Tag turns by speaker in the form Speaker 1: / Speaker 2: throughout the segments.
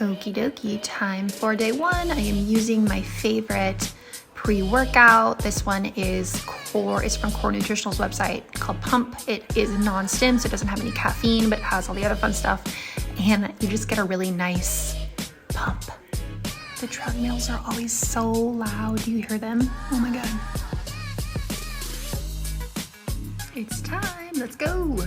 Speaker 1: Okie dokie, time for day one. I am using my favorite pre-workout. This one is it's from Core Nutritional's website called Pump. It is non-stim, so it doesn't have any caffeine, but it has all the other fun stuff. And you just get a really nice pump. The treadmills are always so loud. Do you hear them? Oh my God. It's time, let's go.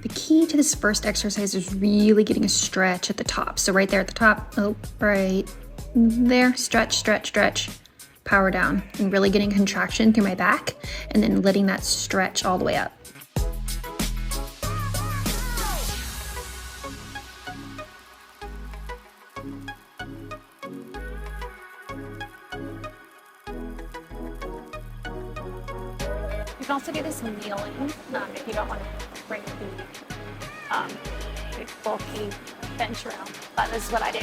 Speaker 1: The key to this first exercise is really getting a stretch at the top. So right there at the top, right there, stretch, stretch, stretch, power down, and really getting contraction through my back and then letting that stretch all the way up. You can also do this kneeling if you don't want to bring the big bulky bench around, but this is what I do.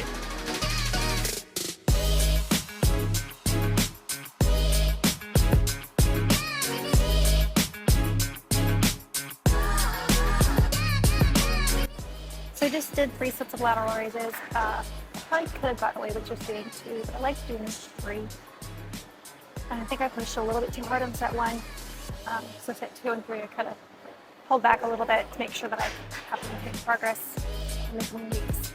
Speaker 1: So I just did 3 sets of lateral raises. I probably could have gotten away with just doing 2, but I like doing 3. And I think I pushed a little bit too hard on set 1. So set 2 and 3, I kind of pulled back a little bit to make sure that I have been making progress in the coming weeks.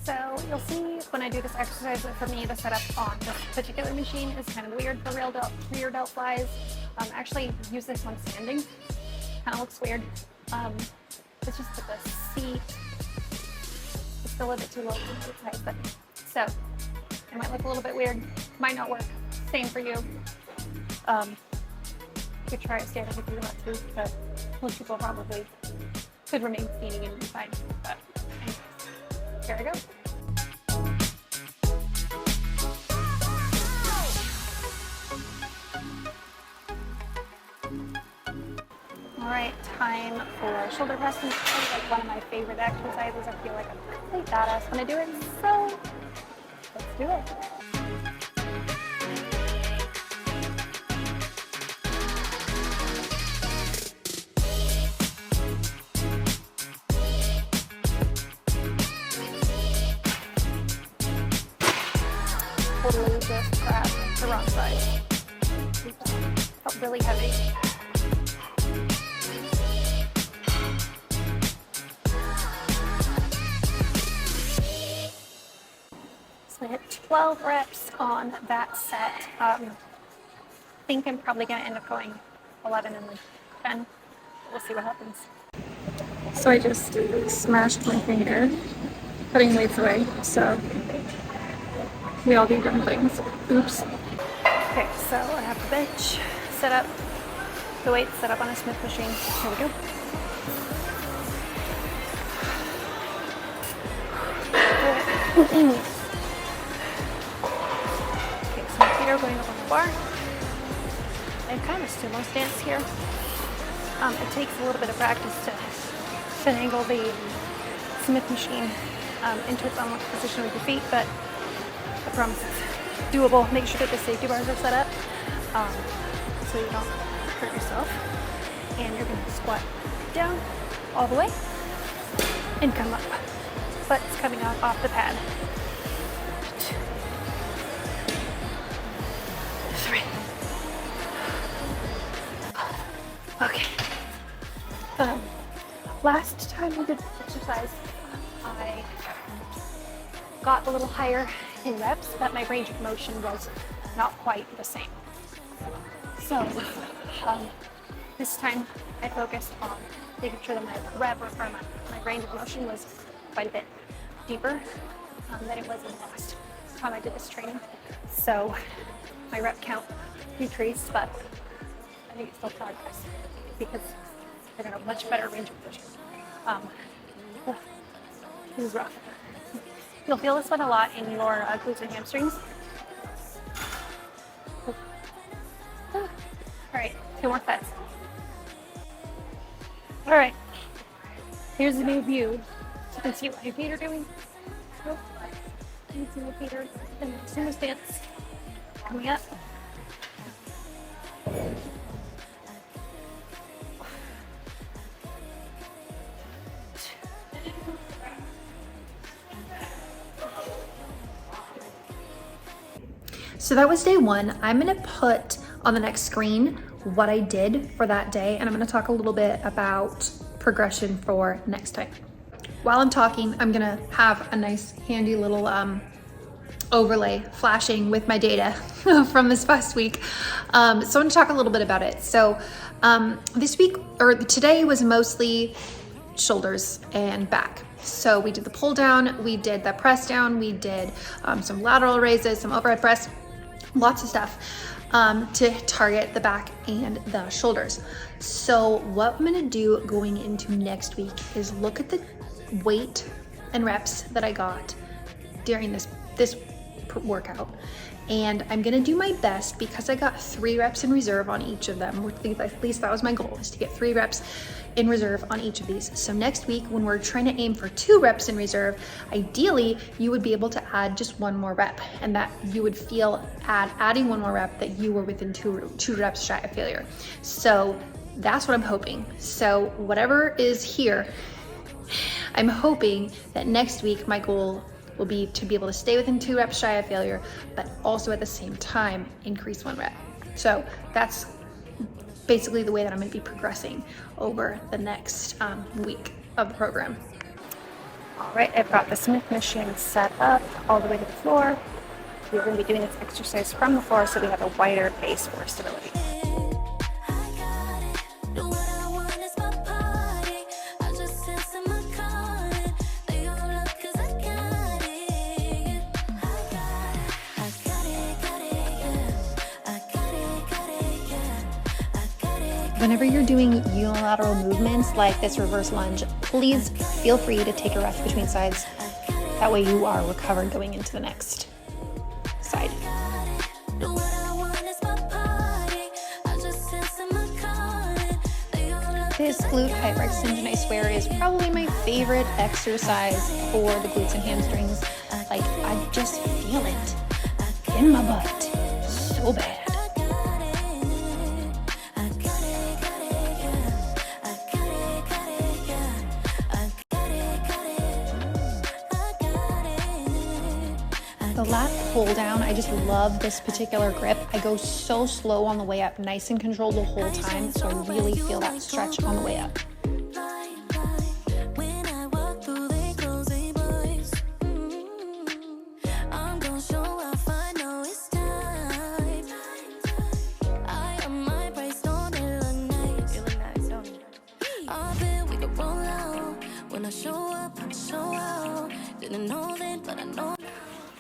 Speaker 1: So you'll see when I do this exercise that for me the setup on this particular machine is kind of weird for rear delt flies. Actually use this one standing. Kind of looks weird. It's just that the seat is still a bit too low for my size, but so it might look a little bit weird. Might not work. Same for you. You could try it standing if you want to, but most people probably could remain seating and be fine. But anyways, here I go. All right, time for shoulder press. It's like one of my favorite exercises. I feel like I'm a complete badass when I do it. So let's do it. Totally just grabbed the wrong side. Oops. Felt really heavy. So I hit 12 reps on that set. I think I'm probably going to end up going 11 and then 10. We'll see what happens. So I just smashed my finger, putting weights away. So we all do different things. Oops. Okay, so I have the bench set up, the weights set up on a Smith machine. Here we go. Are going up on the bar and kind of sumo stance here. It takes a little bit of practice to finagle the Smith machine into its own position with your feet, but I promise it's doable. Make sure that the safety bars are set up so you don't hurt yourself. And you're going to squat down all the way and come up, but it's coming out off the pad. 3. Okay. Last time we did this exercise, I got a little higher in reps, but my range of motion was not quite the same. So this time I focused on making sure that my rep or my range of motion was quite a bit deeper than it was in the last time I did this training. So my rep count decreased, but I think it's still progress because I got a much better range of motion. This is rough. You'll feel this one a lot in your glutes and hamstrings. All right, 2 more sets. All right, here's a new view. So you can see what my feet are doing. Need some repeaters and sumo stance coming up.
Speaker 2: So that was day one. I'm gonna put on the next screen what I did for that day, and I'm gonna talk a little bit about progression for next time. While I'm talking, I'm gonna have a nice handy little overlay flashing with my data from this past week. So I'm gonna talk a little bit about it. So this week, or today, was mostly shoulders and back. So we did the pull down, we did the press down, we did some lateral raises, some overhead press, lots of stuff to target the back and the shoulders. So what I'm gonna do going into next week is look at the weight and reps that I got during this workout, and I'm gonna do my best, because I got 3 reps in reserve on each of them. At least that was my goal, is to get 3 reps in reserve on each of these. So next week, when we're trying to aim for 2 reps in reserve, ideally you would be able to add just 1 more rep, and that you would feel adding 1 more rep that you were within 2 reps shy of failure. So that's what I'm hoping. So whatever is here, I'm hoping that next week my goal will be to be able to stay within 2 reps shy of failure, but also at the same time increase 1 rep. So that's basically the way that I'm going to be progressing over the next week of the program.
Speaker 1: All right, I've got the Smith machine set up all the way to the floor. We're going to be doing this exercise from the floor, so we have a wider base for stability.
Speaker 2: Whenever you're doing unilateral movements like this reverse lunge, please feel free to take a rest between sides. That way you are recovered going into the next side. This glute hyperextension, I swear, is probably my favorite exercise for the glutes and hamstrings. Like, I just feel it in my butt so bad. The lat pull down, I just love this particular grip. I go so slow on the way up, nice and controlled the whole time, so I really feel that stretch on the way up.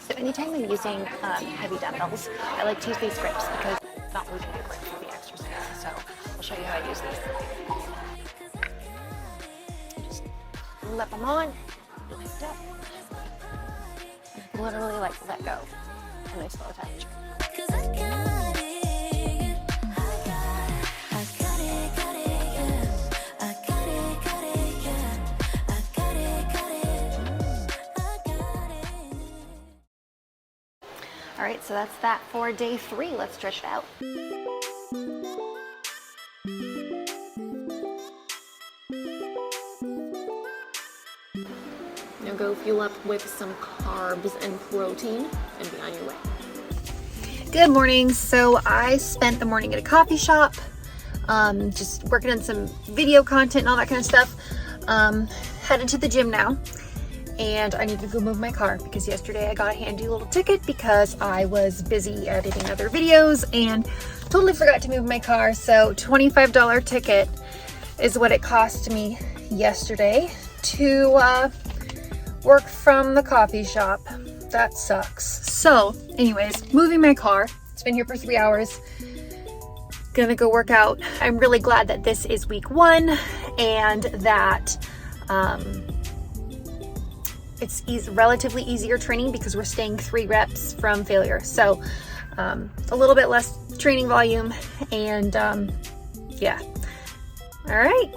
Speaker 1: So anytime I'm using heavy dumbbells, I like to use these grips because it's not losing my grip for the exercise. So I'll show you how I use these. Just flip them on, lift up, and literally like let go, and I slow touch. All right, so that's that for day 3. Let's stretch it out.
Speaker 3: Now go fuel up with some carbs and protein and be on your way.
Speaker 2: Good morning. So I spent the morning at a coffee shop, just working on some video content and all that kind of stuff. Headed to the gym now. And I need to go move my car because yesterday I got a handy little ticket because I was busy editing other videos and totally forgot to move my car. So $25 ticket is what it cost me yesterday to work from the coffee shop. That sucks. So anyways, moving my car. It's been here for 3 hours. Gonna go work out. I'm really glad that this is week 1 and that it's relatively easier training because we're staying 3 reps from failure. So a little bit less training volume and yeah. All right,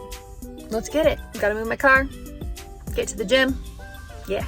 Speaker 2: let's get it. Gotta move my car, get to the gym. Yeah.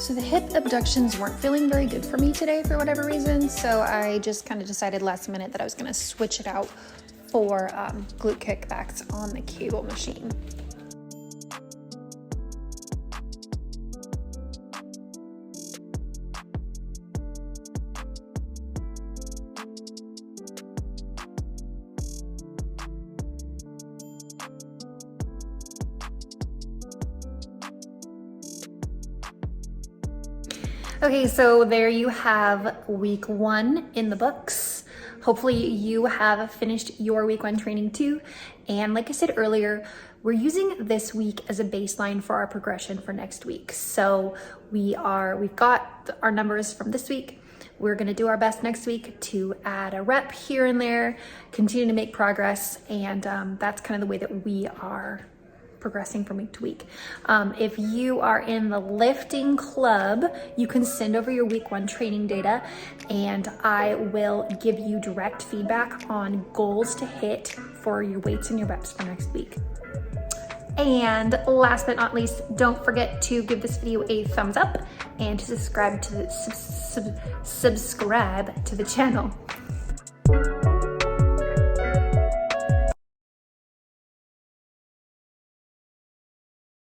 Speaker 2: So the hip abductions weren't feeling very good for me today for whatever reason, so I just kind of decided last minute that I was going to switch it out for glute kickbacks on the cable machine. Okay, so there you have week 1 in the books. Hopefully you have finished your week 1 training too. And like I said earlier, we're using this week as a baseline for our progression for next week. So we've got our numbers from this week. We're gonna do our best next week to add a rep here and there, continue to make progress. And that's kind of the way that we are progressing from week to week. If you are in the lifting club, you can send over your week 1 training data and I will give you direct feedback on goals to hit for your weights and your reps for next week. And last but not least, don't forget to give this video a thumbs up and to subscribe to the channel.